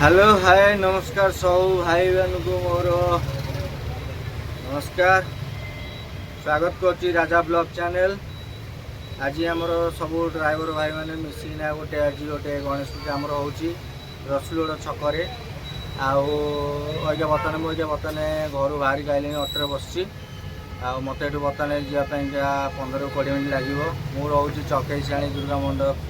Hello hi नमस्कार सब भाई बहन को मोर नमस्कार स्वागत कर राजा ब्लॉग चैनल। आज आमर सब ड्राइवर भाई मैंने मिसिकिना गोटे आज गोटे गणेश पूजा आमर हो रसुलगड़ छक बर्तमान मुझे बर्तमान घर बाहर आइली अटो बस मत बर्तमान जावाई 15-20 मिनट लगे। मु रोचे चकई दुर्गा मंडप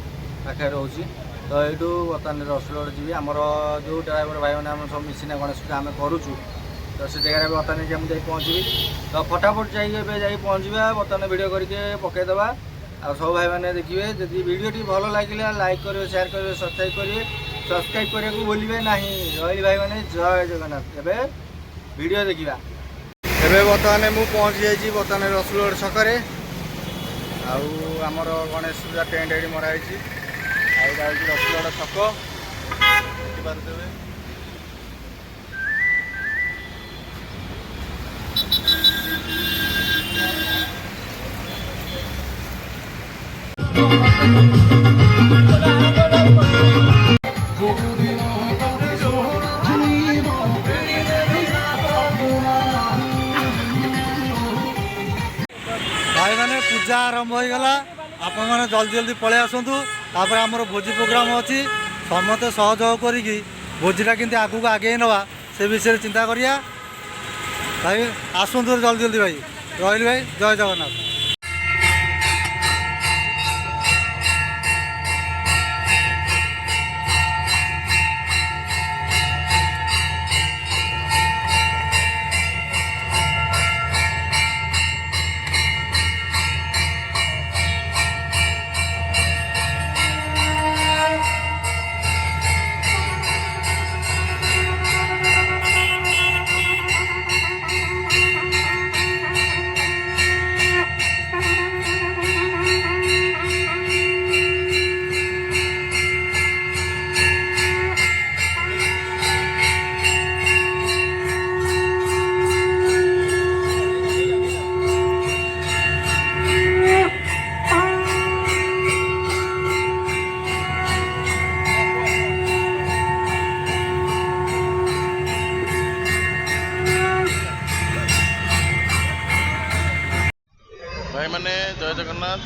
पाखे रोचे तो यू बर्तमान रसुलगड़ जी आमर जो ड्राइवर भाई मैंने सब मिसिना गणेश पूजा आम करुचु तो से जगह बर्तमान मुझे पहुँची तो फटाफट जा पहुँचा बर्तमान भिड करके पकईदे आ सब भाई मैंने देखिए जदि वीडियो भल लगे लाइक करेंगे शेयर करेंगे सब्सक्राइब करने को भूलिए ना रही भाई मैंने जय जगन्नाथ। एवं वीडियो देखा एवं बर्तमान मुझे पहुँची जाइए बर्तमान रसुलगड़ छक आमर गणेश पूजा टेंट ये मराई रसुलगड़ छक देखिपे भाई मैंने पूजा आरंभ हो गला आपण मैंने जल्दी जल्दी पलि आसतु तापर आमर भोजी प्रोग्राम अच्छी समस्त सहयोग करी भोजीटा कि आगू आगे नवा से विषय चिंता करिया भाई आसतु जल्दी जल्दी भाई रही भाई जय जगन्नाथ। भाई मैंने जय जगन्नाथ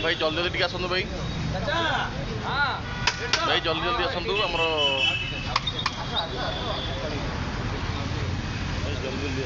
भाई जल्दी जल्दी टिके आसतु भाई भाई जल्दी जल्दी आसतु आमर जल्दी जल्दी